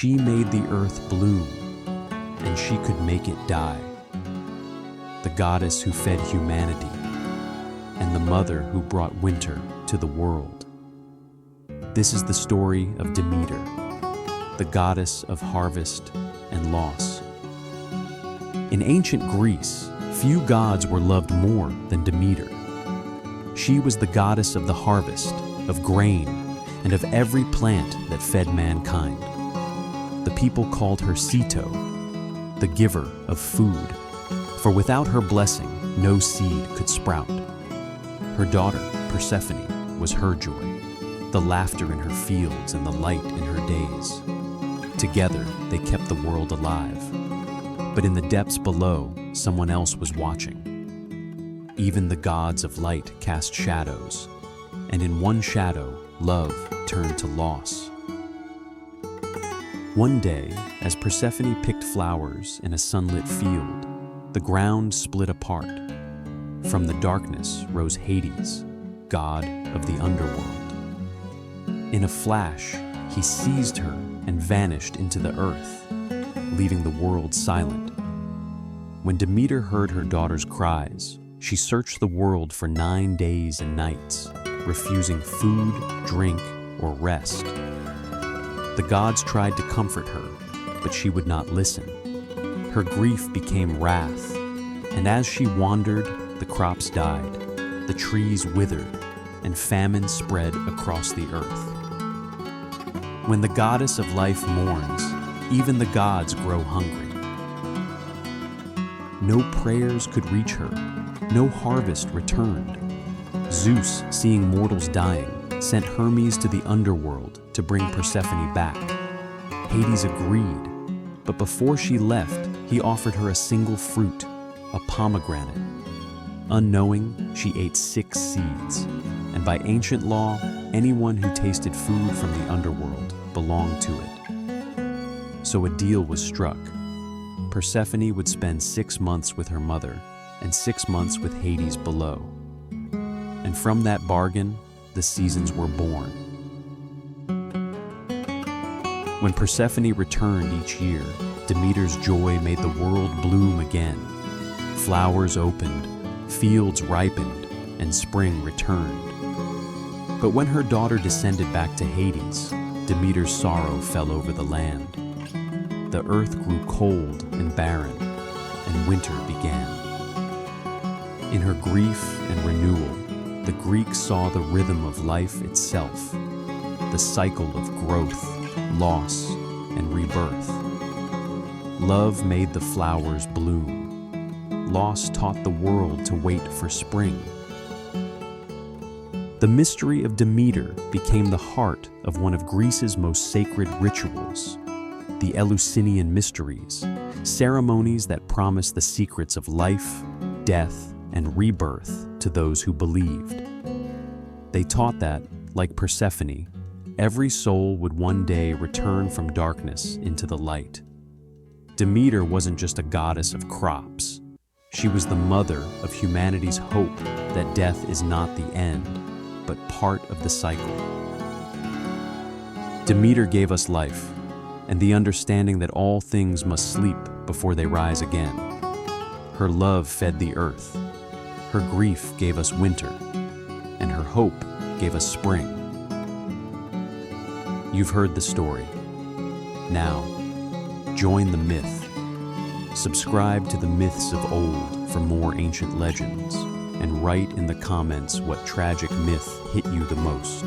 She made the earth bloom, and she could make it die. The goddess who fed humanity, and the mother who brought winter to the world. This is the story of Demeter, the goddess of harvest and loss. In ancient Greece, few gods were loved more than Demeter. She was the goddess of the harvest, of grain, and of every plant that fed mankind. The people called her Ceto, the giver of food, for without her blessing, no seed could sprout. Her daughter, Persephone, was her joy, the laughter in her fields and the light in her days. Together, they kept the world alive. But in the depths below, someone else was watching. Even the gods of light cast shadows, and in one shadow, love turned to loss. One day, as Persephone picked flowers in a sunlit field, the ground split apart. From the darkness rose Hades, god of the underworld. In a flash, he seized her and vanished into the earth, leaving the world silent. When Demeter heard her daughter's cries, she searched the world for 9 days and nights, refusing food, drink, or rest. The gods tried to comfort her, but she would not listen. Her grief became wrath, and as she wandered, the crops died, the trees withered, and famine spread across the earth. When the goddess of life mourns, even the gods grow hungry. No prayers could reach her, no harvest returned. Zeus, seeing mortals dying, sent Hermes to the underworld to bring Persephone back. Hades agreed, but before she left, he offered her a single fruit, a pomegranate. Unknowing, she ate 6 seeds, and by ancient law, anyone who tasted food from the underworld belonged to it. So a deal was struck. Persephone would spend 6 months with her mother and 6 months with Hades below. And from that bargain, the seasons were born. When Persephone returned each year, Demeter's joy made the world bloom again. Flowers opened, fields ripened, and spring returned. But when her daughter descended back to Hades, Demeter's sorrow fell over the land. The earth grew cold and barren, and winter began. In her grief and renewal, the Greeks saw the rhythm of life itself, the cycle of growth, loss, and rebirth. Love made the flowers bloom. Loss taught the world to wait for spring. The mystery of Demeter became the heart of one of Greece's most sacred rituals, the Eleusinian Mysteries, ceremonies that promise the secrets of life, death, and rebirth to those who believed. They taught that, like Persephone, every soul would one day return from darkness into the light. Demeter wasn't just a goddess of crops. She was the mother of humanity's hope that death is not the end, but part of the cycle. Demeter gave us life, and the understanding that all things must sleep before they rise again. Her love fed the earth. Her grief gave us winter, and her hope gave us spring. You've heard the story. Now, join the myth. Subscribe to the myths of old for more ancient legends, and write in the comments what tragic myth hit you the most.